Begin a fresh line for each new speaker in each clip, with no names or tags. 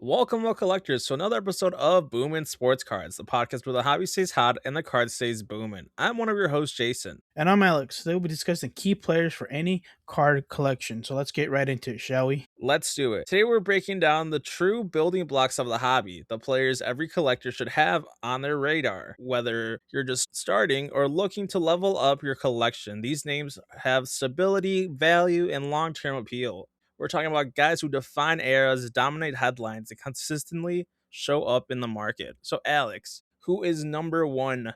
Welcome, collectors, to another episode of Boomin Sports Cards, the podcast where the hobby stays hot and the card stays booming. I'm one of your hosts, Jason.
And I'm Alex. Today we'll be discussing key players for any card collection. So let's get right into it, shall we?
Let's do it. Today, we're breaking down the true building blocks of the hobby, the players every collector should have on their radar. Whether you're just starting or looking to level up your collection, these names have stability, value, and long term appeal. We're talking about guys who define eras, dominate headlines, and consistently show up in the market. So, Alex, who is number one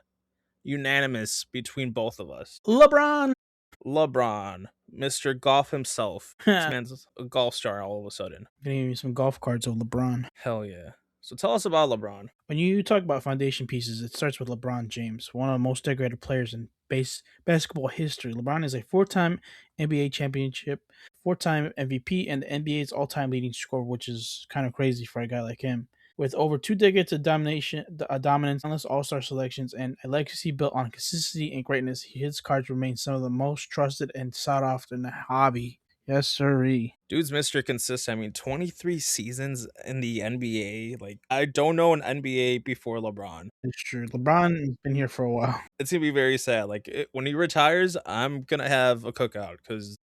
unanimous between both of us?
LeBron.
LeBron, Mr. Golf himself. This
Gonna
man's a golf star all of a sudden.
give you some golf cards of LeBron.
Hell yeah. So tell us about LeBron.
When you talk about foundation pieces, it starts with LeBron James, one of the most decorated players in basketball history. LeBron is a four-time NBA championship, four-time MVP, and the NBA's all-time leading scorer, which is kind of crazy for a guy like him. With over 2 decades of dominance, endless all-star selections, and a legacy built on consistency and greatness, his cards remain some of the most trusted and sought after in the hobby. Yes, sirree.
Dude's Mr. Consistent. I mean, 23 seasons in the NBA. Like, I don't know an NBA before LeBron.
It's true. LeBron has been here for a while.
It's gonna be very sad. Like, when he retires, I'm gonna have a cookout because,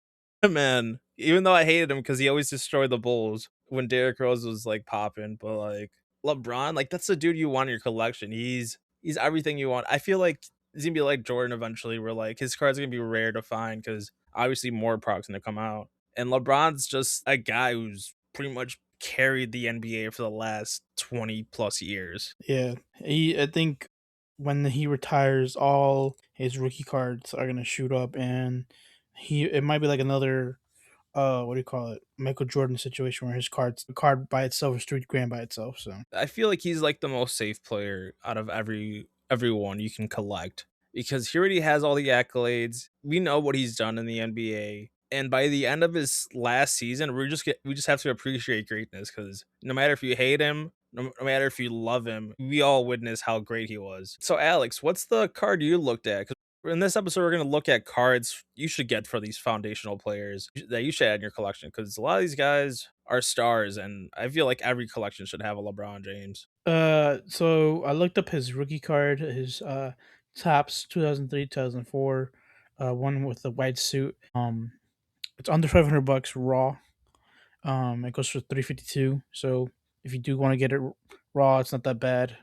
man, even though I hated him because he always destroyed the Bulls when Derrick Rose was like popping, but like LeBron, like that's the dude you want in your collection. He's everything you want. I feel like he's gonna be like Jordan eventually, where like his cards are gonna be rare to find because obviously more products gonna come out. And LeBron's just a guy who's pretty much carried the NBA for the last 20 plus years.
Yeah, I think when he retires, all his rookie cards are gonna shoot up, and it might be like another what do you call it, Michael Jordan situation where the card by itself is 3 grand by itself. So
I feel like he's like the most safe player out of everyone you can collect because he already has all the accolades. We know what he's done in the NBA. And by the end of his last season, we just have to appreciate greatness because no matter if you hate him, no matter if you love him, we all witness how great he was. So, Alex, what's the card you looked at? Because in this episode, we're going to look at cards you should get for these foundational players that you should add in your collection because a lot of these guys are stars, and I feel like every collection should have a LeBron James.
so I looked up his rookie card, his tops 2003, 2004, one with the white suit. It's under $500 raw. It goes for 352. So if you do want to get it raw, it's not that bad.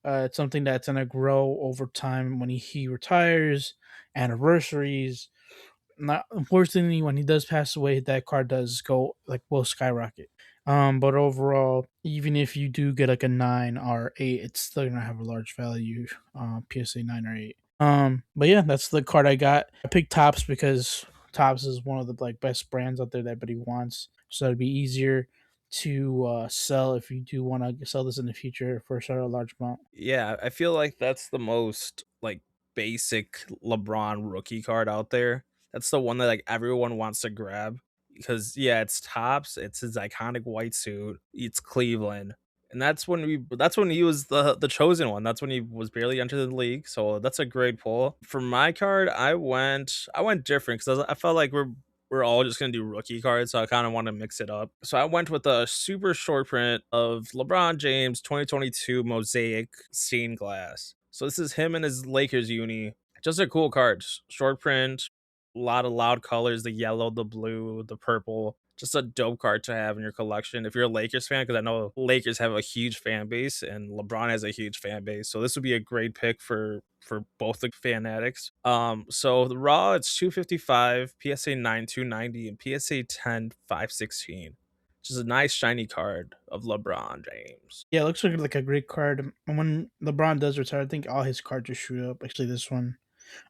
It's something that's gonna grow over time when he retires, anniversaries. Not unfortunately, when he does pass away, that card does go like will skyrocket. But overall, even if you do get like a 9 or 8, it's still gonna have a large value. PSA 9 or 8. But yeah, that's the card I got. I picked Tops because Tops is one of the like best brands out there that everybody wants, so it'd be easier to sell if you do want to sell this in the future for such a large amount.
Yeah, I feel like that's the most like basic LeBron rookie card out there. That's the one that like everyone wants to grab because yeah, it's tops, it's his iconic white suit, it's Cleveland. And that's when he was the chosen one. That's when he was barely entered the league. So that's a great pull. For my card, I went different because I felt like we're all just gonna do rookie cards, so I kind of want to mix it up. So I went with a super short print of LeBron James 2022 Mosaic stained glass. So this is him and his Lakers uni. Just a cool card. Short print, a lot of loud colors, the yellow, the blue, the purple. Just a dope card to have in your collection if you're a Lakers fan, because I know Lakers have a huge fan base and LeBron has a huge fan base. So this would be a great pick for both the fanatics. So the raw it's 255, PSA 9 290, and PSA 10 516. Just a nice shiny card of LeBron James.
Yeah, it looks like a great card. And when LeBron does retire, I think all his cards just shoot up. Actually, this one.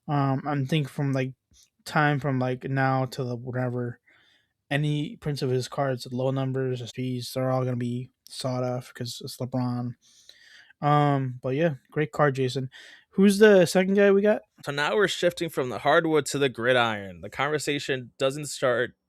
I'm thinking from like time from like now to the whatever. Any prints of his cards, low numbers, SPs, they're all gonna be sought off because it's LeBron. But yeah, great card, Jason. Who's the second guy we got?
So now we're shifting from the hardwood to the gridiron. The conversation doesn't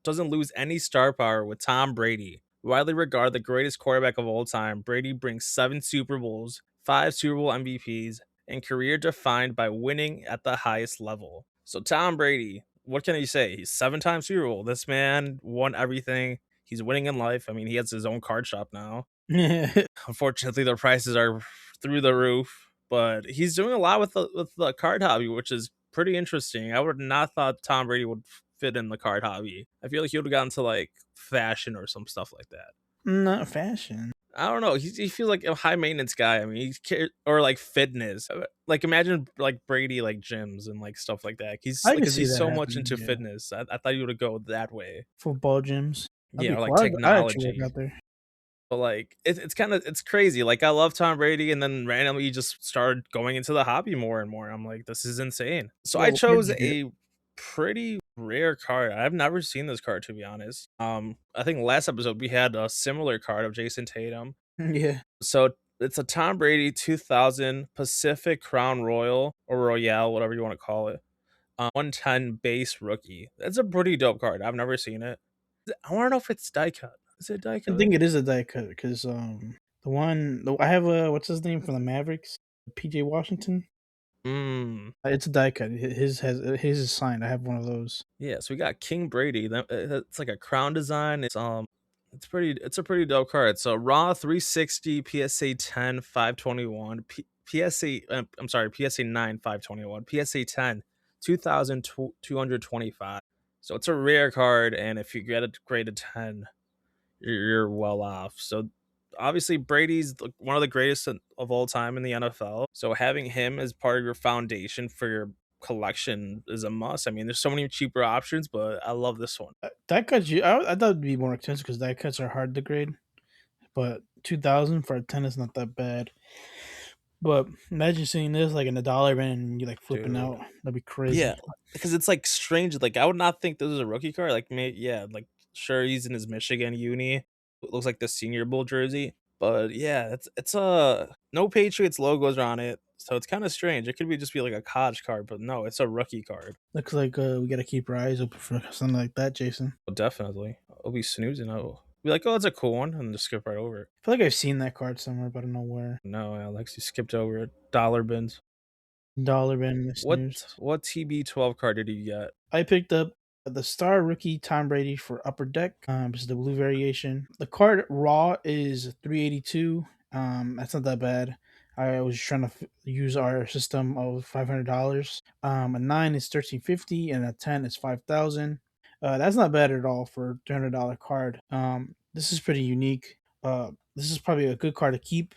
lose any star power with Tom Brady. Widely regarded the greatest quarterback of all time, Brady brings 7 Super Bowls, 5 Super Bowl MVPs, and career defined by winning at the highest level. So Tom Brady, what can you say? He's 7 times Super Bowl. This man won everything. He's winning in life. I mean, he has his own card shop now. Unfortunately, the prices are through the roof, but he's doing a lot with the card hobby, which is pretty interesting. I would not thought Tom Brady would fit in the card hobby. I feel like he would have gotten to like fashion or some stuff like that.
Not fashion.
I don't know. He feels like a high maintenance guy. I mean, or like fitness. Like imagine like Brady like gyms and like stuff like that. He's
I
like,
can
cause
see
he's
that
so much
happening.
into
Yeah,
fitness. I thought you would go that way.
football gyms. That'd
Yeah,
be
or
cool.
like
I actually work
technology.
out there.
But like it's kind of it's crazy. Like I love Tom Brady, and then randomly just started going into the hobby more and more. I'm like, this is insane. So I
What card did
chose
you get?
a pretty rare card. I've never seen this card to be honest. I think last episode we had a similar card of Jason Tatum.
Yeah,
So it's a Tom Brady 2000 Pacific Crown Royal or Royale, whatever you want to call it. 110 base rookie. That's a pretty dope card. I've never seen it. I want to know if it's die cut. Is it die
I
cut?
think it is a die cut because I have a what's his name from the Mavericks, PJ Washington.
Hmm.
It's a die cut. His is signed. I have one of those.
Yeah, so we got King Brady. It's like a crown design. It's a pretty dope card. So raw 360 PSA 10 521 PSA I'm sorry PSA 9 521 PSA 10 2225. So it's a rare card, and if you get it graded 10, you're well off. So obviously Brady's one of the greatest of all time in the NFL. So having him as part of your foundation for your collection is a must. I mean, there's so many cheaper options, but I love this one.
Die cuts, I thought it'd be more expensive because die cuts are hard to grade. But 2,000 for a 10 is not that bad. But imagine seeing this like in a dollar bin and you like flipping
Dude.
out. That'd be
Yeah,
crazy.
because it's like strange. Like I would not think this is a rookie card. Like yeah, like sure he's in his Michigan uni. It looks like the Senior Bowl jersey. But yeah, it's a no Patriots logos on it. So it's kind of strange. It could be just be like a Codge card, but no, it's a rookie card.
Looks like we gotta keep our eyes open for something like that, Jason.
Oh, definitely. I'll be snoozing. I'll be like, oh, that's a cool one, and just skip right over it.
I feel like I've seen that card somewhere, but I don't know where.
No, Alex, you skipped over it. Dollar bins.
Dollar bin listeners.
What TB12 card did you get?
I picked up the star rookie Tom Brady for Upper Deck. This is the blue variation. The card raw is 382. That's not that bad. I was trying to use our system of $500. A 9 is 1350 and a 10 is 5,000. That's not bad at all for a $300 card. This is pretty unique. This is probably a good card to keep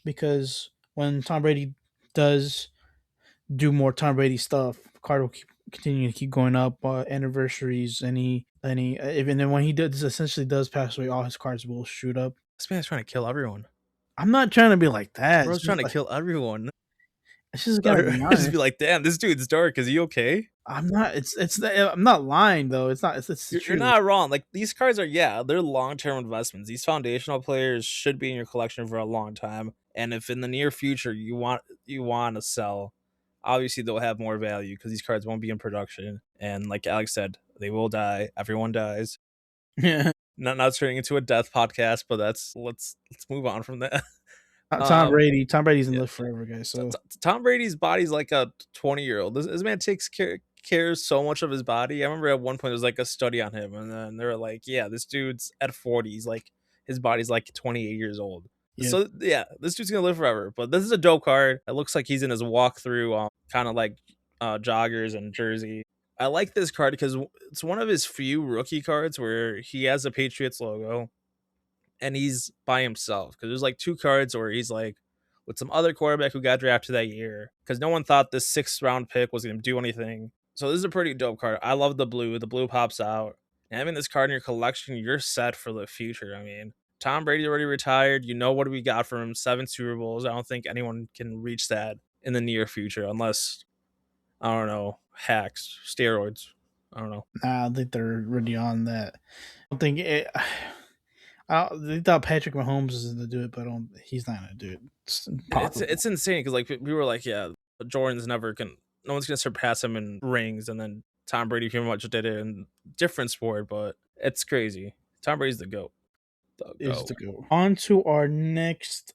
because when Tom Brady does do more Tom Brady stuff, card will continue to keep going up. Anniversaries, even then when he does essentially does pass away, all his cards will shoot up.
This man's trying to kill everyone.
I'm not trying to be like that.
Bro's trying to kill everyone.
It's just gotta
Or
be
just be
honest.
like, damn, this dude's dark. Is he okay?
I'm not. I'm not lying though. It's not. It's the
You're
truth.
not wrong. Like these cards are, yeah, they're long term investments. These foundational players should be in your collection for a long time. And if in the near future you want to sell, obviously they'll have more value because these cards won't be in production. And like Alex said, they will die. Everyone dies.
Yeah.
Not turning into a death podcast, but let's move on from that.
Tom
Um,
Brady. Tom Brady's in
yeah,
live forever, guys. So
Tom Brady's body's like a 20-year-old. This man takes cares so much of his body. I remember at one point there was like a study on him, and then they were like, "Yeah, this dude's at 40. He's like his body's like 28 years old."
yeah.
So yeah, this dude's gonna live forever. But this is a dope card. It looks like he's in his walkthrough, kind of like joggers and jersey. I like this card because it's one of his few rookie cards where he has a Patriots logo and he's by himself because there's like two cards where he's like with some other quarterback who got drafted that year because no one thought this sixth round pick was going to do anything. So this is a pretty dope card. I love the blue. The blue pops out. And having this card in your collection, you're set for the future. I mean, Tom Brady already retired. You know what we got from him? 7 Super Bowls. I don't think anyone can reach that in the near future unless I don't know hacks, steroids. I don't know.
I think they're already on that. I don't think it. They thought Patrick Mahomes was going to do it, but he's not going to do it. It's impossible.
It's insane because like we were like, yeah, Jordan's never can, no one's gonna surpass him in rings, and then Tom Brady pretty much did it in different sport, but it's crazy. Tom Brady's the goat, the
Is
goat.
to go on to our next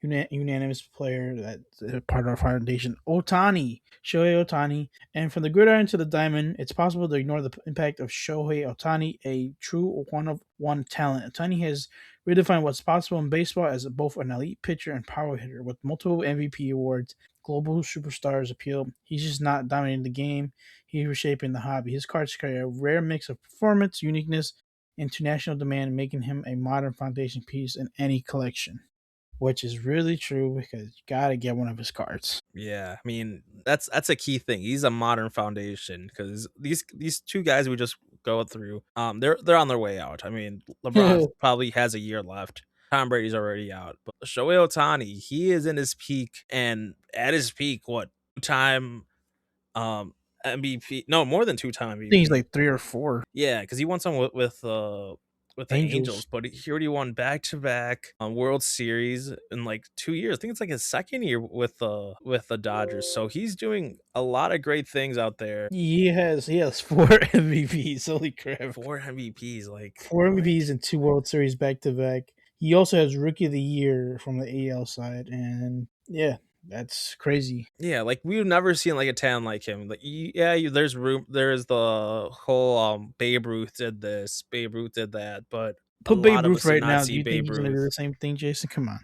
unanimous player that's part of our foundation. Otani, Shohei Otani. And from the gridiron to the diamond, it's possible to ignore the impact of Shohei Ohtani, a true one of one talent. Ohtani has redefined what's possible in baseball as both an elite pitcher and power hitter with multiple MVP awards. Global superstars appeal. He's just not dominating the game. He's reshaping the hobby. His cards carry a rare mix of performance, uniqueness, international demand, making him a modern foundation piece in any collection, which is really true because you gotta get one of his cards.
Yeah, I mean, that's a key thing. He's a modern foundation because these two guys we just go through, they're on their way out. I mean, LeBron probably has a year left. Tom Brady's already out, but Shohei Ohtani, he is in his peak, and at his peak, what two-time um MVP? No, more than two-time
I think he's
MVP.
like 3 or 4
Yeah, because he won some with the
Angels.
Angels, but he already won back to back World Series in like 2 years. I think it's like his second year with the Dodgers. So he's doing a lot of great things out there.
He has 4 MVPs. Holy crap!
Four MVPs, like
4 MVPs
what?
and 2 World Series back to back. He also has Rookie of the Year from the AL side, and yeah, that's crazy.
Yeah, like we've never seen like a talent like him. Like yeah, there's room. There's the whole Babe Ruth did this, Babe Ruth did that, but a
Put Babe
lot of
Ruth
us did
right
not
now. Do
see
you think
Babe
he's gonna do the
Ruth.
same thing, Jason? Come on.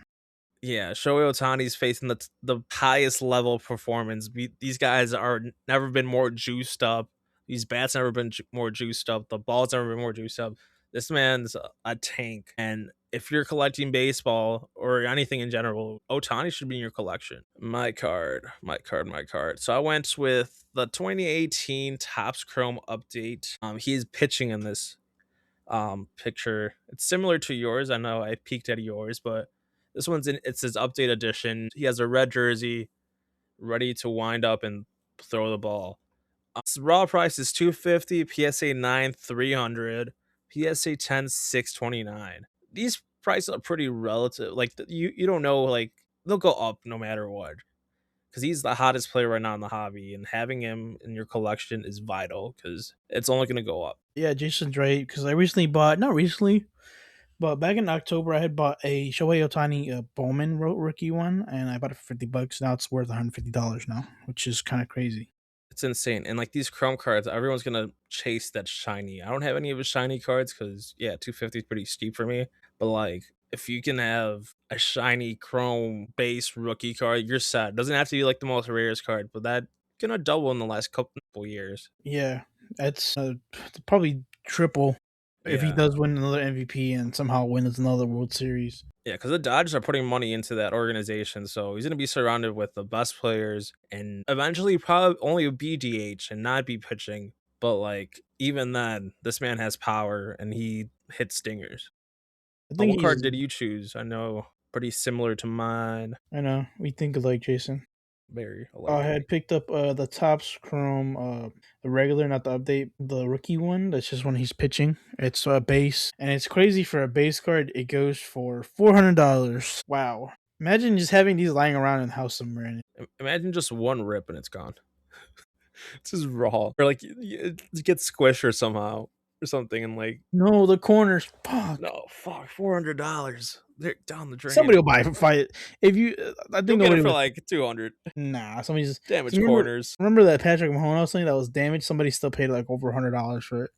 Yeah, Shohei Ohtani's facing the highest level of performance. These guys are never been more juiced up. These bats never been more juiced up. The ball's never been more juiced up. This man's a tank. And if you're collecting baseball or anything in general, Ohtani should be in your collection. My card, my card, my card. So I went with the 2018 Topps Chrome update. He's pitching in this picture. It's similar to yours. I know I peeked at yours, but this one's in it's his update edition. He has a red jersey ready to wind up and throw the ball. Raw price is 250, PSA 9 300, PSA 10 629. These prices are pretty relative. Like you don't know, like they'll go up no matter what because he's the hottest player right now in the hobby, and having him in your collection is vital because it's only going to go up.
Yeah, Jason's right because I recently bought, not recently, but back in October, I had bought a Shohei Ohtani Bowman rookie one, and I bought it for $50. Now it's worth $150 now, which is kind of crazy.
It's insane. And like these Chrome cards, everyone's gonna chase that shiny. I don't have any of his shiny cards because yeah, 250 is pretty steep for me. But like if you can have a shiny Chrome base rookie card, you're set. Doesn't have to be like the most rarest card, but that gonna double in the last couple years.
Yeah, that's probably triple if he
Yeah.
does win another MVP and somehow wins another World Series.
Yeah, because the Dodgers are putting money into that organization, so he's going to be surrounded with the best players, and eventually probably only be DH and not be pitching. But like even then, this man has power and he hits stingers.
I think
What card
he's.
did you choose? I know pretty similar to mine.
I know we think alike, Jason.
Very
I
alike.
had picked up the Topps Chrome, the regular, not the update, the rookie one. That's just when he's pitching. It's a base, and it's crazy for a base card. It goes for $400. Wow! Imagine just having these lying around in the house somewhere.
Imagine just one rip and it's gone. It's just raw, or like it gets squished or somehow or something, and like
No, the corners. Fuck.
no, fuck, $400. They're down the drain.
Somebody will buy it for fight. If you, I
You'll
think
get it
nobody
for
will.
like 200.
Nah, somebody's. So
Damaged
remember,
corners.
remember that Patrick Mahomes thing that was damaged. Somebody still paid like over $100 for it.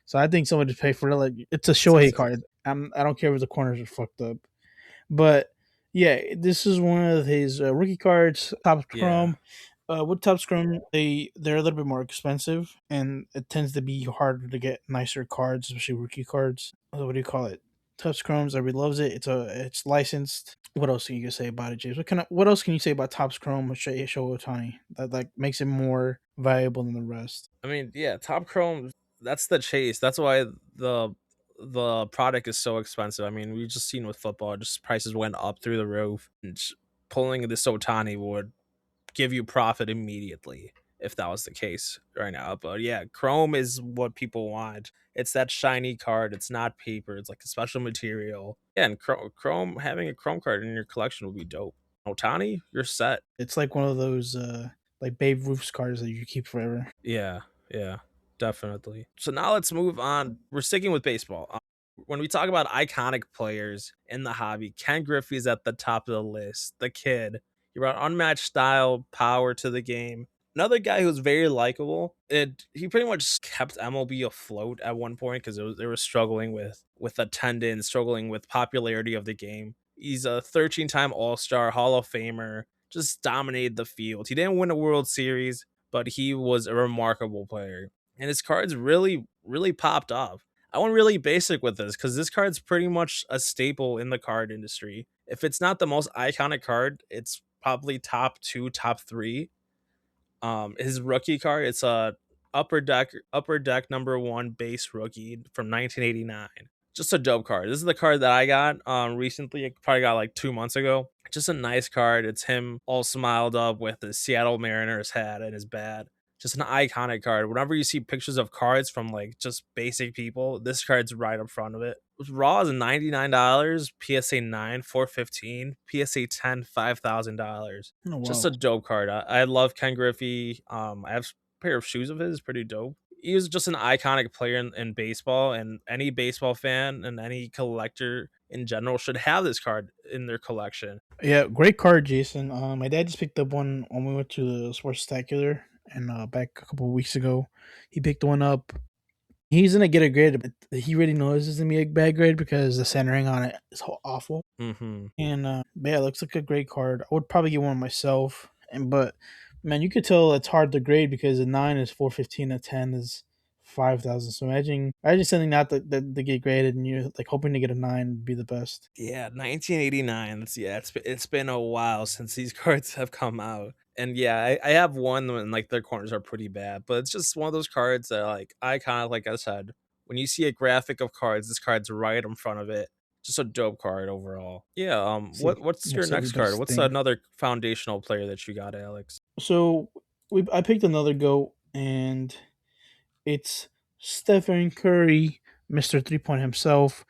So I think somebody just paid for it. Like it's a
That's
Shohei
insane.
card. I don't care if the corners are fucked up. But yeah, this is one of his rookie cards, Top
Yeah.
Chrome. With Top Chrome, they're a little bit more expensive, and it tends to be harder to get nicer cards, especially rookie cards. What do you call it? Top Chromes, everybody loves it. It's licensed. What else can you say about it, James? What else can you say about Top Chrome or Shohei Ohtani that like makes it more valuable than the rest?
I mean, yeah, Top Chrome, that's the chase. That's why the the product is so expensive. I mean, we just seen with football, just prices went up through the roof. And pulling this Otani would give you profit immediately if that was the case right now. But yeah, Chrome is what people want. It's that shiny card. It's not paper. It's like a special material. Yeah, and Chrome having a Chrome card in your collection would be dope. Otani, you're set.
It's like one of those like Babe Ruth's cards that you keep forever.
Yeah, yeah, definitely. So now let's move on. We're sticking with baseball. when we talk about iconic players in the hobby, Ken Griffey's at the top of the list. The kid, he brought unmatched style, power to the game. Another guy who's very likable. He pretty much kept MLB afloat at one point because they were struggling with attendance, struggling with popularity of the game. He's a 13-time All Star, Hall of Famer. Just dominated the field. He didn't win a World Series, but he was a remarkable player, and his cards really popped off. I went really basic with this because this card's pretty much a staple in the card industry. If it's not the most iconic card, it's probably top two, top three. His rookie card, it's a upper deck number one base rookie from 1989. Just a dope card. This is the card that I got recently. I probably got like 2 months ago. Just a nice card. It's him all smiled up with his Seattle Mariners hat and his bat. Just an iconic card. Whenever you see pictures of cards from like just basic people, this card's right up front of it. Raw is $99, PSA 9, 415, PSA 10, $5,000.
Oh
Just
wow.
a dope card. I love Ken Griffey. I have a pair of shoes of his, pretty dope. He was just an iconic player in baseball, and any baseball fan and any collector in general should have this card in their collection.
Yeah, great card, Jason. My dad just picked up one when we went to the Sports Spectacular, and back a couple of weeks ago, he picked one up. He's gonna get a grade, but he really knows it's gonna be a bad grade because the centering on it is awful.
Hmm.
And but yeah, it looks like a great card. I would probably get one myself, and but man, you could tell it's hard to grade because a 9 is 415, a 10 is 5,000. So imagine something not that they get graded, and you're like hoping to get a 9 would be the best.
Yeah, 1989. It's been a while since these cards have come out. And yeah, I have one when like their corners are pretty bad, but it's just one of those cards that like iconic, like I said. When you see a graphic of cards, this card's right in front of it. Just a dope card overall. Yeah,
See,
what's your
yes,
next
everybody's
card? What's
thing.
another foundational player that you got, Alex?
So I picked another goat, and it's Stephen Curry, Mister 3 Point himself.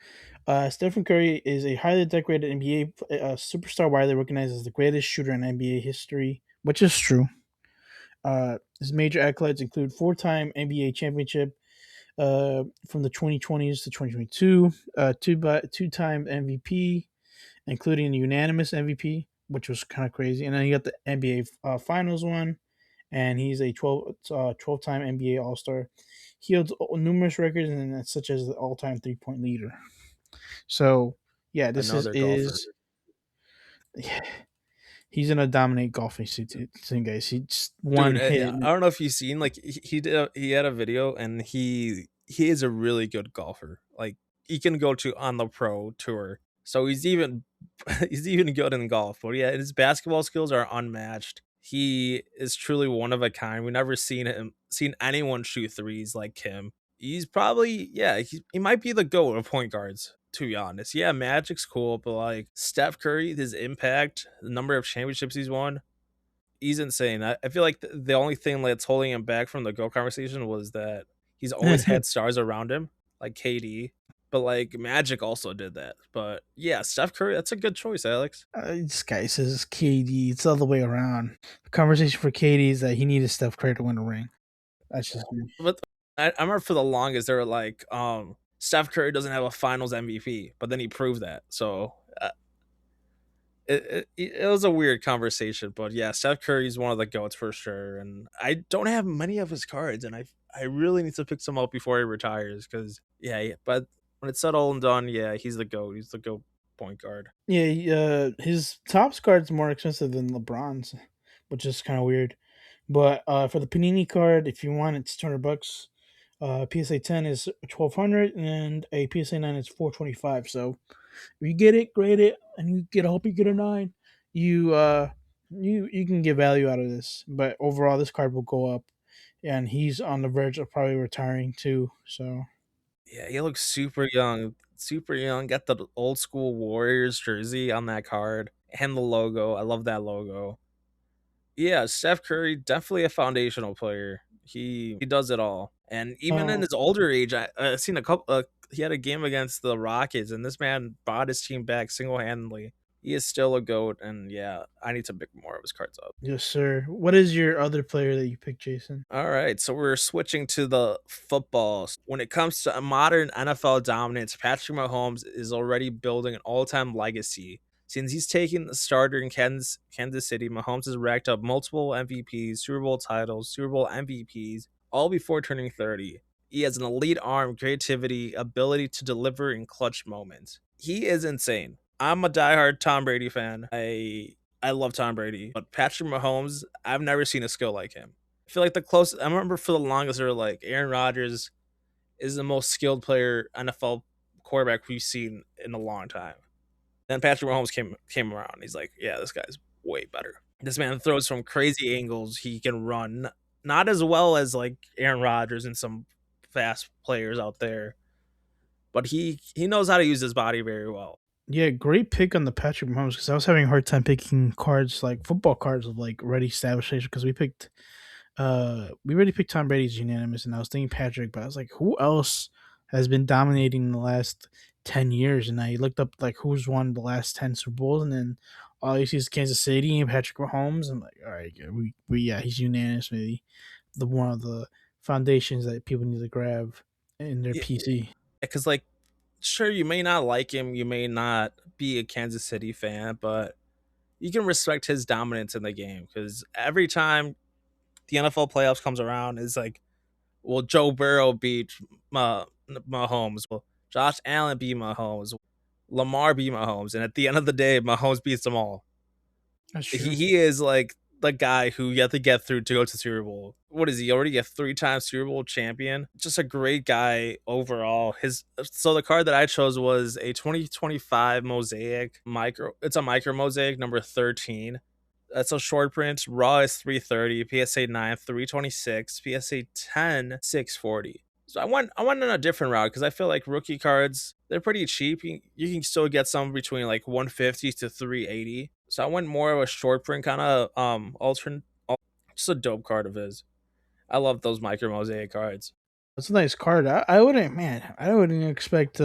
Stephen Curry is a highly decorated NBA superstar, widely recognized as the greatest shooter in NBA history, which is true. His major accolades include four-time NBA championship from the 2020s to 2022, two-time MVP, including the unanimous MVP, which was kind of crazy. And then you got the NBA Finals one, and he's a 12-time NBA All Star. He holds numerous records, and such as the all-time 3 point leader. So yeah, this is
Another golfer.
is yeah, he's gonna dominate golfing soon, guys. He just one
Dude,
hit.
I don't know if you've seen like he had a video and he is a really good golfer. Like he can go to on the pro tour. So he's even he's even good in golf. But yeah, his basketball skills are unmatched. He is truly one of a kind. We've never seen anyone shoot threes like him. He's probably yeah, he might be the GOAT of point guards, to be honest. Yeah, Magic's cool, but like Steph Curry, his impact, the number of championships he's won, he's insane. I feel like the only thing that's holding him back from the GOAT conversation was that he's always had stars around him, like KD. But like Magic also did that. But yeah, Steph Curry, that's a good choice, Alex.
This guy says KD. It's the other way around. The conversation for KD is that he needed Steph Curry to win a ring. That's just me.
But I remember for the longest they were like, Steph Curry doesn't have a Finals MVP, but then he proved that. So it was a weird conversation, but yeah, Steph Curry's one of the goats for sure. And I don't have many of his cards, and I really need to pick some up before he retires because yeah. But when it's said all and done, yeah, he's the goat. He's the goat point guard.
Yeah, his Topps card's more expensive than LeBron's, which is kind of weird. But for the Panini card, if you want, it's $200. PSA 10 is 1,200, and a PSA 9 is 425. So if you get it, grade it, and you get, I hope you get a 9. You you can get value out of this. But overall, this card will go up, and he's on the verge of probably retiring too. So
Yeah, he looks super young. Super young. Got the old school Warriors jersey on that card and the logo. I love that logo. Yeah, Steph Curry, definitely a foundational player. He does it all, and even in
um,
his older age, I seen a couple. He had a game against the Rockets, and this man brought his team back single handedly. He is still a goat, and yeah, I need to pick more of his cards up.
Yes, sir. What is your other player that you picked, Jason?
All right, so we're switching to the football. When it comes to a modern NFL dominance, Patrick Mahomes is already building an all-time legacy. Since he's taken the starter in Kansas City, Mahomes has racked up multiple MVPs, Super Bowl titles, Super Bowl MVPs, all before turning 30. He has an elite arm, creativity, ability to deliver in clutch moments. He is insane. I'm a diehard Tom Brady fan. I love Tom Brady, but Patrick Mahomes, I've never seen a skill like him. I feel like the closest I remember for the longest they were like Aaron Rodgers is the most skilled player NFL quarterback we've seen in a long time. Then Patrick Mahomes came around. He's like, yeah, this guy's way better. This man throws from crazy angles. He can run not as well as like Aaron Rodgers and some fast players out there, but he knows how to use his body very well.
Yeah, great pick on the Patrick Mahomes because I was having a hard time picking cards like football cards of like already established players because we already picked Tom Brady's unanimous and I was thinking Patrick, but I was like, who else has been dominating in the last 10 years? And I looked up like who's won the last 10 Super Bowls, and then all you see is Kansas City and Patrick Mahomes. I'm like, all right, yeah, we yeah, he's unanimous, maybe the one of the foundations that people need to grab in their
Yeah,
PC.
because like sure you may not like him, you may not be a Kansas City fan, but you can respect his dominance in the game because every time the NFL playoffs comes around, it's like, will Joe Burrow beat Mahomes? Will Josh Allen beat Mahomes? Lamar beat Mahomes? And at the end of the day, Mahomes beats them all.
That's true.
He is like the guy who you have to get through to go to Super Bowl. What is he already a 3 time Super Bowl champion? Just a great guy overall. His so the card that I chose was a 2025 mosaic micro. It's a micro mosaic number 13. That's a short print. Raw is 330, PSA 9 326, PSA 10 640. So I went on a different route because I feel like rookie cards they're pretty cheap. You can still get some between like 150 to 380. So I went more of a short print kind of alternate. Just a dope card of his. I love those micro mosaic cards.
That's a nice card. I wouldn't, man. I wouldn't expect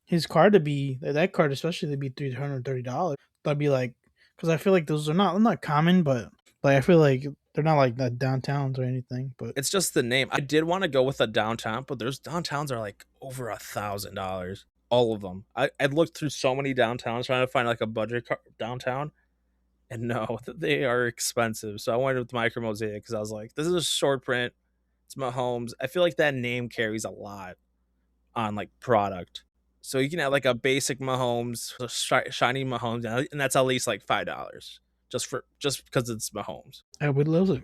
his card to be that card, especially to be $330. That'd be like because I feel like those are not common, but like I feel like they're not like that downtowns or anything. But
It's just the name. I did want to go with a downtown, but there's downtowns are like over $1,000. All of them. I looked through so many downtowns trying to find like a downtown, and no, they are expensive. So I went with Micro Mosaic because I was like, this is a short print. It's Mahomes. I feel like that name carries a lot on like product. So you can have like a basic Mahomes, a shiny Mahomes, and that's at least like $5 just because it's Mahomes.
I would love it.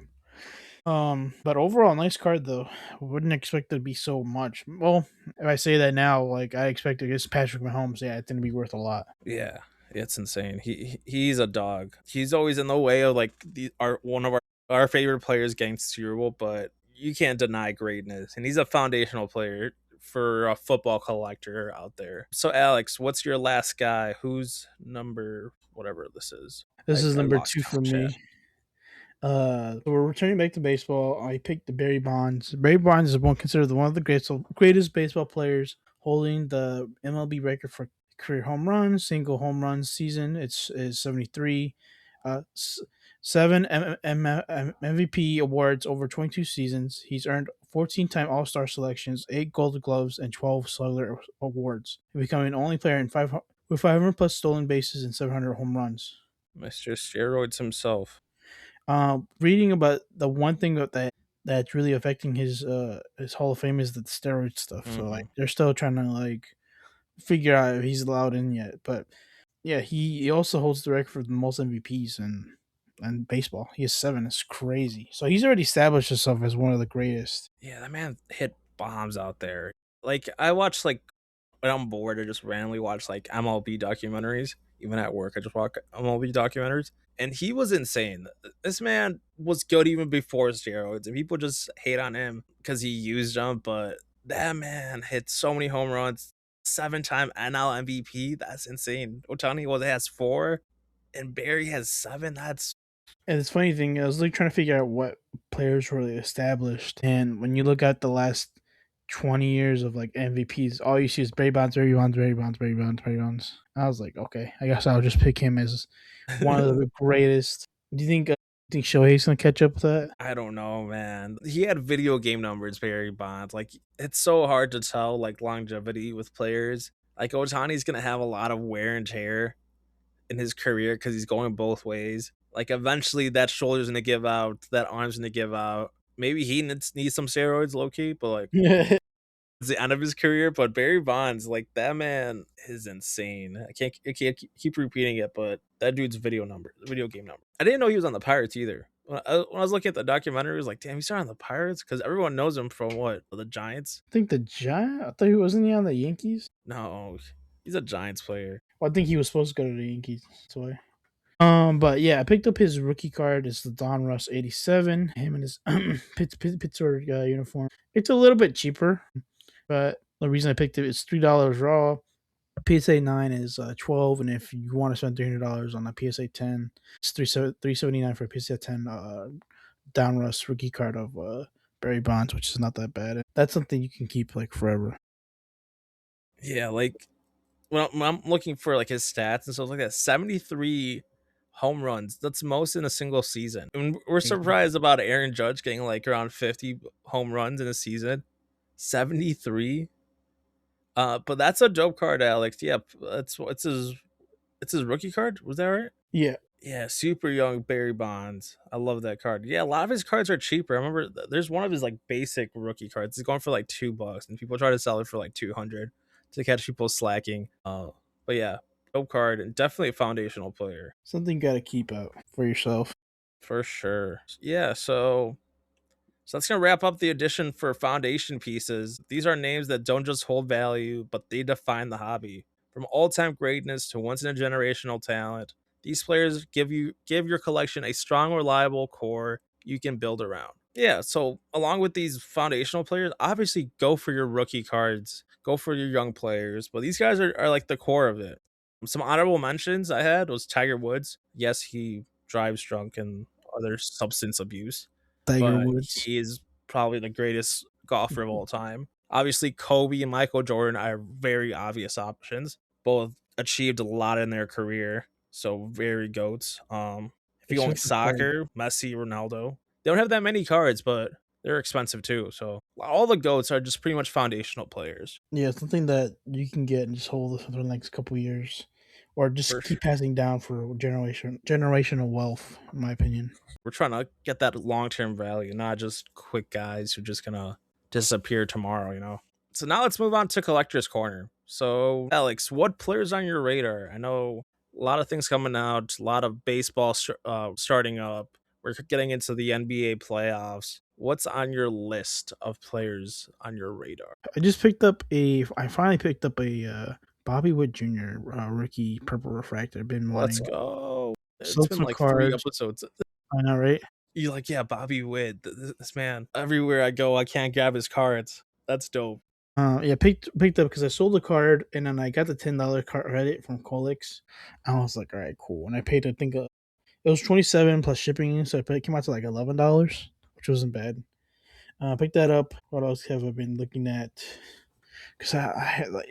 But overall, nice card though. Wouldn't expect it to be so much. Well, if I say that now, like I expected against Patrick Mahomes, yeah, it's gonna be worth a lot.
Yeah, it's insane. He's a dog. He's always in the way of like our one of our favorite players getting Super Bowl, but you can't deny greatness, and he's a foundational player for a football collector out there. So Alex, what's your last guy? Who's number whatever this is?
This is
I
number
lost
two
count,
for
chat.
me. So we're returning back to baseball. I picked the Barry Bonds. Barry Bonds is one considered one of the greatest baseball players, holding the MLB record for career home runs, single home runs season. It's is 73. Uh, s- seven MVP awards over 22 seasons. He's earned 14-time All-Star selections, 8 Gold Gloves, and 12 Cellular awards, becoming the only player with 500 plus stolen bases and 700 home runs.
Mr. Steroids himself.
Reading about the one thing that's really affecting his Hall of Fame is the steroid stuff. So
Hmm.
like they're still trying to like figure out if he's allowed in yet. But yeah, he also holds the record for the most MVPs in baseball. He has 7. It's crazy. So he's already established himself as one of the greatest.
Yeah, that man hit bombs out there. Like I watch like when I'm bored, I just randomly watch like MLB documentaries. Even at work, I just watch MLB documentaries. And he was insane. This man was good even before steroids, and people just hate on him because he used them. But that man hit so many home runs, 7 time NL MVP. That's insane. Otani has 4, and Barry has 7. That's
And it's funny thing, I was like trying to figure out what players were established, and when you look at the last 20 years of like MVPs. All you see is Barry Bonds, Barry Bonds, Barry Bonds, Barry Bonds, Barry Bonds. I was like, okay, I guess I'll just pick him as one of the greatest. Do you think Shohei's gonna catch up with that?
I don't know, man. He had video game numbers, Barry Bonds. Like, it's so hard to tell, like, longevity with players. Like, Otani's gonna have a lot of wear and tear in his career because he's going both ways. Like, eventually that shoulder's gonna give out, that arm's gonna give out. Maybe he needs some steroids, low key, but like it's the end of his career. But Barry Bonds, like that man is insane. I can't keep repeating it, but that dude's video game number. I didn't know he was on the Pirates either. When I was looking at the documentary, I was like, damn, he's on the Pirates because everyone knows him from what, the Giants.
I think the Giant. I thought he wasn't he on the Yankees.
No, he's a Giants player.
Well, I think he was supposed to go to the Yankees. That's why. But yeah, I picked up his rookie card. It's the Don Russ 87. Him and his Pittsburgh uniform. It's a little bit cheaper, but the reason I picked it is $3 raw. PSA 9 is 12, and if you want to spend $300 on a PSA 10, it's 379 for a PSA 10 Don Russ rookie card of Barry Bonds, which is not that bad. That's something you can keep like forever.
Yeah, like when I'm looking for like his stats and stuff like that, 73 home runs. That's most in a single season. And we're surprised about Aaron Judge getting like around 50 home runs in a season. 73. But that's a dope card, Alex. Yeah, it's his rookie card. Was that right?
Yeah,
Yeah, super young Barry Bonds. I love that card. Yeah, a lot of his cards are cheaper. I remember there's one of his like basic rookie cards. It's going for like $2, and people try to sell it for like 200 to catch people slacking. But yeah, dope card and definitely a foundational player
something you got to keep out for yourself.
for sure. Yeah, so that's gonna wrap up the edition for foundation pieces. These are names that don't just hold value, but they define the hobby. From all-time greatness to once-in-a-generational talent, these players give your collection a strong, reliable core you can build around. Yeah, so along with these foundational players, obviously go for your rookie cards, go for your young players, but these guys are like the core of it. Some honorable mentions I had was Tiger Woods. Yes, he drives drunk and other substance abuse,
Tiger
but
Woods.
he is probably the greatest golfer of all time. Obviously, Kobe and Michael Jordan are very obvious options. Both achieved a lot in their career, so very goats. If you go with
Expensive card.
soccer, Messi, Ronaldo, they don't have that many cards, but they're expensive too. So all the goats are just pretty much foundational players
Yeah, something that you can get and just hold for the next couple years, or
for
just
sure.
keep passing down for generational wealth. In my opinion.
We're trying to get that long term value, not just quick guys who just gonna disappear tomorrow. So now let's move on to collector's corner. So Alex, what players on your radar? I know a lot of things coming out, a lot of baseball starting up. We're getting into the NBA playoffs. What's on your list of players on your radar?
I finally picked up a Bobby Wood Jr. Rookie purple refractor. I've been
Let's
wanting
go. It's been
Silpher
like three
cards.
episodes.
I know, right?
You're like, yeah, Bobby Witt. This man. Everywhere I go, I can't grab his cards. That's dope.
Yeah, picked up because I sold the card and then I got the $10 card credit from Colix. I was like, all right, cool. And I paid, I think it was 27 plus shipping, so it came out to like $11, which wasn't bad. Picked that up. What else have I been looking at? Because I had like,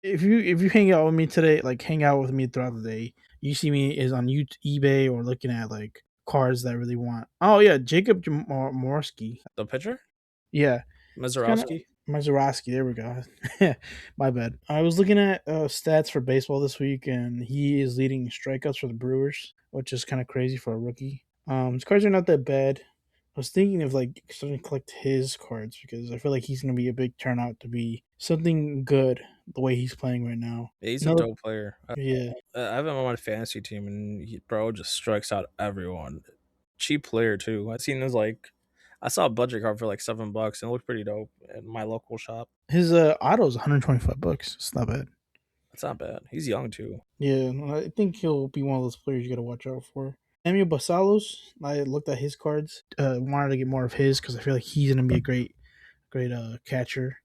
if you hang out with me today, like hang out with me throughout the day, you see me is on eBay or looking at like cards that I really want. Oh yeah, Jacob Morski.
The pitcher,
Yeah, it's kind of
Mazeroski.
Mazeroski. There we go. My bad. I was looking at stats for baseball this week, and he is leading strikeouts for the Brewers, which is kind of crazy for a rookie. His cards are not that bad. I was thinking of like starting to collect his cards because I feel like he's going to be a big turnout to be something good the way he's playing right now.
Yeah, he's a
Another,
dope player.
yeah,
I have him on my fantasy team, and bro just strikes out everyone. Cheap player too. I saw a budget card for like $7, and it looked pretty dope at my local shop.
his auto is 125 bucks. It's not bad.
It's not bad. He's young too.
Yeah, I think he'll be one of those players you got to watch out for. Emil Basalos, I looked at his cards. Wanted to get more of his because I feel like he's gonna be a great catcher.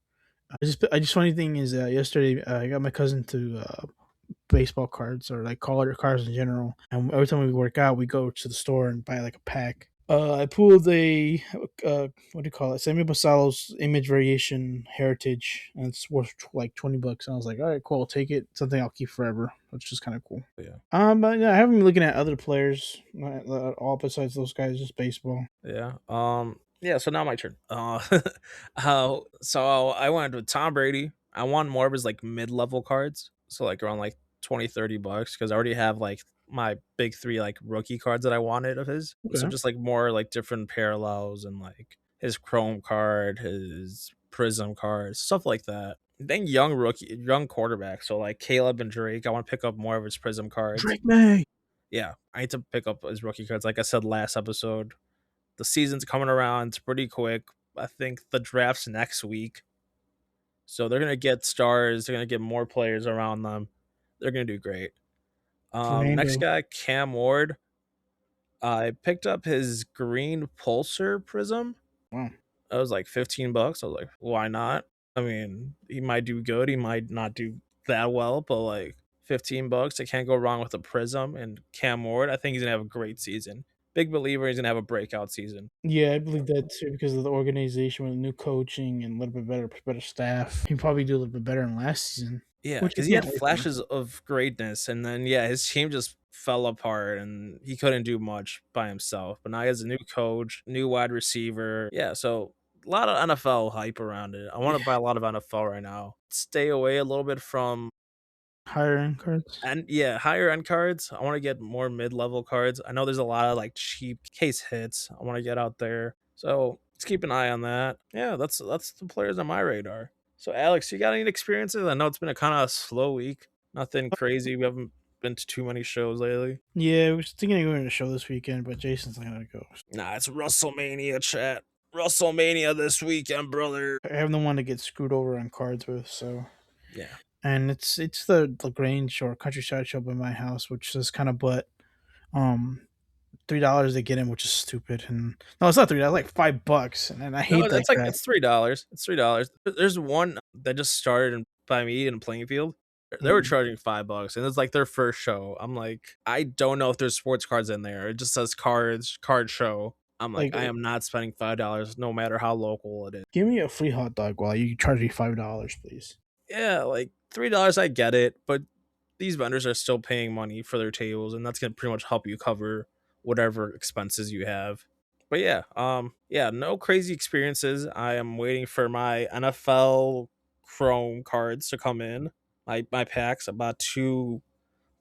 I just funny thing is yesterday I got my cousin to baseball cards or like color cards in general, and every time we work out, we go to the store and buy like a pack. I pulled a what do you call it? Sammy Basalo's image variation heritage, and it's worth like $20. And I was like, all right, cool, I'll take it. Something I'll keep forever, which is kind of cool.
Yeah.
But yeah, I haven't been looking at other players, all besides those guys, just baseball.
Yeah. Yeah. So now my turn. So I went with Tom Brady. I want more of his like mid level cards. So like around like 20-30 bucks because I already have like my big three like rookie cards that I wanted of his. So
Okay,
just like more like different parallels and like his chrome card, his prism card, stuff like that. Then young quarterback. So like Caleb and Drake, I want to pick up more of his prism cards.
Drake May.
Yeah, I need to pick up his rookie cards. Like I said last episode, the season's coming around. It's pretty quick. I think the draft's next week. So they're gonna get stars. They're gonna get more players around them. They're gonna do great. Next
Fernando.
guy, Cam Ward. I picked up his green pulsar prism.
Wow.
It was like 15 bucks. I was like, why not? I mean, he might do good. He might not do that well, but like 15 bucks, I can't go wrong with a prism. And Cam Ward, I think he's gonna have a great season. Big believer he's gonna have a breakout season.
Yeah, I believe that too because of the organization with new coaching and a little bit better staff. He probably do a little bit better than last season,
Yeah,
which I
because he
can't
had
wait for.
flashes of greatness, and then yeah, his team just fell apart, and he couldn't do much by himself. But now he has a new coach, new wide receiver. Yeah, so a lot of NFL hype around it. I want to
Yeah,
buy a lot of NFL right now. Stay away a little bit from
higher end cards.
and yeah, higher end cards. I want to get more mid level cards. I know there's a lot of like cheap case hits. I want to get out there. So let's keep an eye on that. Yeah, that's the players on my radar. So Alex, you got any experiences? I know it's been a kind of slow week. Nothing crazy. We haven't been to too many shows lately.
Yeah, I was thinking of going to the show this weekend, but Jason's not gonna go.
Nah, it's WrestleMania chat. WrestleMania this weekend, brother.
I have no one to get screwed over on cards with, so
Yeah.
and it's the Lagrange or Countryside show by my house, which is kind of but um $3 to get in, which is stupid. And no, it's not $3, like $5, and I
No,
hate that
it's like
crap.
it's $3. It's $3. There's one that just started by me in Plainfield. They were
Mm.
charging $5, and it's like their first show. I'm like, I don't know if there's sports cards in there. It just says cards, card show. I'm like,
Like,
I am not spending $5, no matter how local it is.
give me a free hot dog while you charge me $5, please.
Yeah, like $3, I get it, but these vendors are still paying money for their tables, and that's gonna pretty much help you cover whatever expenses you have. But yeah, yeah, no crazy experiences. I am waiting for my NFL Chrome cards to come in. My packs. I bought two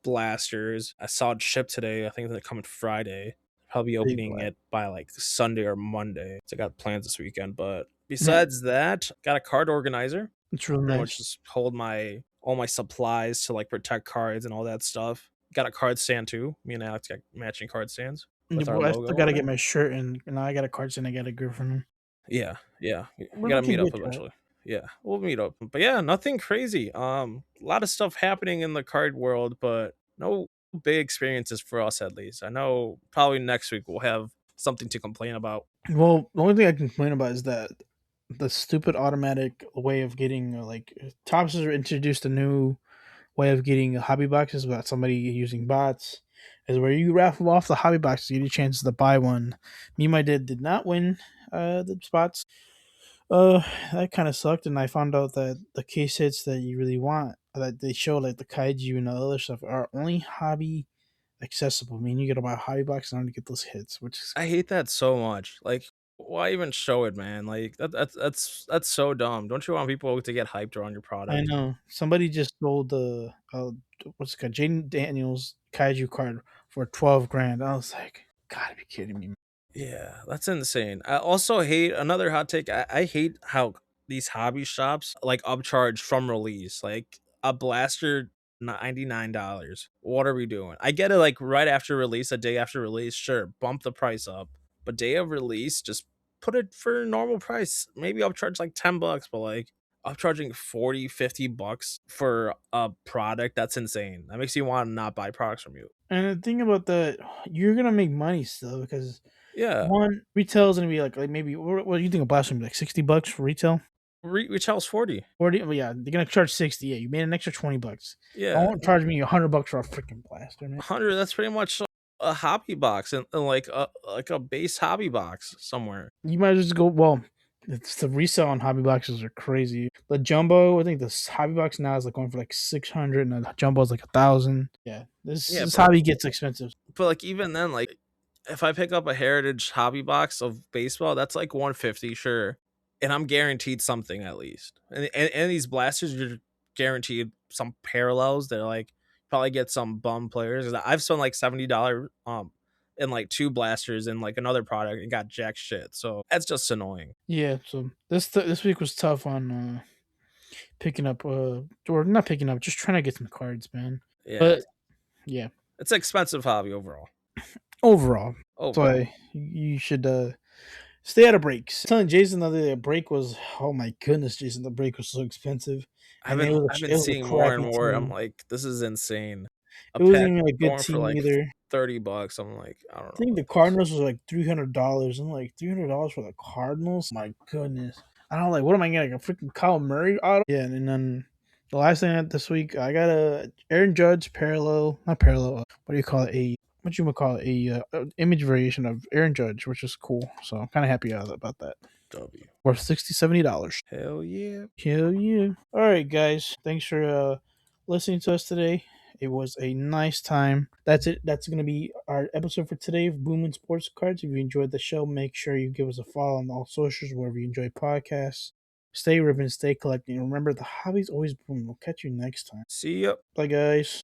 blasters. I saw it shipped today. I think they're coming Friday. Probably
Big
opening
black.
it by like Sunday or Monday. So I got plans this weekend. But
Yeah,
besides that, got a card organizer.
it's
I
real
pretty much
nice.
just hold my all my supplies to like protect cards and all that stuff. Got a card stand too. Me and Alex got matching card stands
Yeah,
with our
but I still
logo
gotta
on
get
it.
my shirt, and now I got a card and I got a grip from him.
Yeah, yeah. We
We're
gotta
looking
meet up
good, Chad.
eventually. Yeah, we'll meet up. But yeah, nothing crazy. A lot of stuff happening in the card world, but no big experiences for us at least. I know probably next week we'll have something to complain about.
Well, the only thing I can complain about is that the stupid automatic way of getting Tops has introduced a new way of getting hobby boxes without somebody using bots. Is where you raffle off the hobby box to get a chance to buy one. Me and my did not win the spots. Uh, that kind of sucked, and I found out that the case hits that you really want, that they show like the kaiju and the other stuff, are only hobby accessible. I mean, you gotta buy a hobby box in order to get those hits, which is
I hate that so much. Like, why even show it, man? Like that's so dumb. Don't you want people to get hyped around your
I
product?
know somebody just sold the what's it called, Jaden Daniels kaiju card for 12 grand. I was like, gotta be kidding me.
Yeah, that's insane. I also hate another hot take. I hate how these hobby shops like upcharge from release. Like a blaster $99. What are we doing? I get it like right after release, a day after release, sure, bump the price up. But day of release, just put it for normal price. Maybe upcharge like 10 bucks, but like upcharging 40-50 bucks for a product, that's insane. That makes you want to not buy products from you.
And the thing about that, you're gonna make money still because
Yeah.
one retail is gonna be like maybe what do you think a blast gonna be like $60 for retail?
Retail's 40.
40, well, yeah, they're gonna charge 60. Yeah, you made an extra $20. Don't
Yeah.
charge me $100 for a freaking blaster, man.
100, that's pretty much a hobby box and like a base hobby box somewhere.
You might just go. Well, it's the resale on hobby boxes are crazy. The jumbo, I think this hobby box now is like going for like 600, and the jumbo is like 1,000. Yeah, this
Yeah,
this
but
hobby gets expensive.
like even then, like if I pick up a heritage hobby box of baseball, that's like 150, sure. And I'm guaranteed something at least. And these blasters, you're guaranteed some parallels that are like probably get some bum players. 'Cause I've spent like $70 in like two blasters and like another product and got jack shit. So that's just annoying.
Yeah, so this week was tough on picking up or not picking up, just trying to get some cards, man.
Yeah,
But yeah,
it's an expensive hobby overall.
overall, that's
Overall.
why you should stay out of breaks. I was telling Jason the other day, a break was, oh my goodness, Jason, the break was so expensive, and
I've
it
been
was a
seeing more and
crappy
more. I'm
team.
like, this is insane. A
It wasn't
pack
even a good
going for
team
like
either.
$30. I'm like, I don't
I
know
think
what
the
this is.
Cardinals was like $300. I'm like $300 for the Cardinals. My goodness, I don't know, like what am I getting? Like a freaking Kyle Murray auto? Yeah, and then the last thing I had this week, I got a Aaron Judge parallel, not parallel. What do you call it? What you would call it? Image variation of Aaron Judge, which is cool. So I'm kind of happy about that.
W.
Worth $60-$70.
Hell yeah.
Hell yeah. All right, guys. Thanks for listening to us today. It was a nice time. That's it. That's going to be our episode for today of Boomin Sports Cards. If you enjoyed the show, make sure you give us a follow on all socials wherever you enjoy podcasts. Stay ripping, stay collecting. Remember, the hobby's always booming. We'll catch you next time.
See ya.
Bye, guys.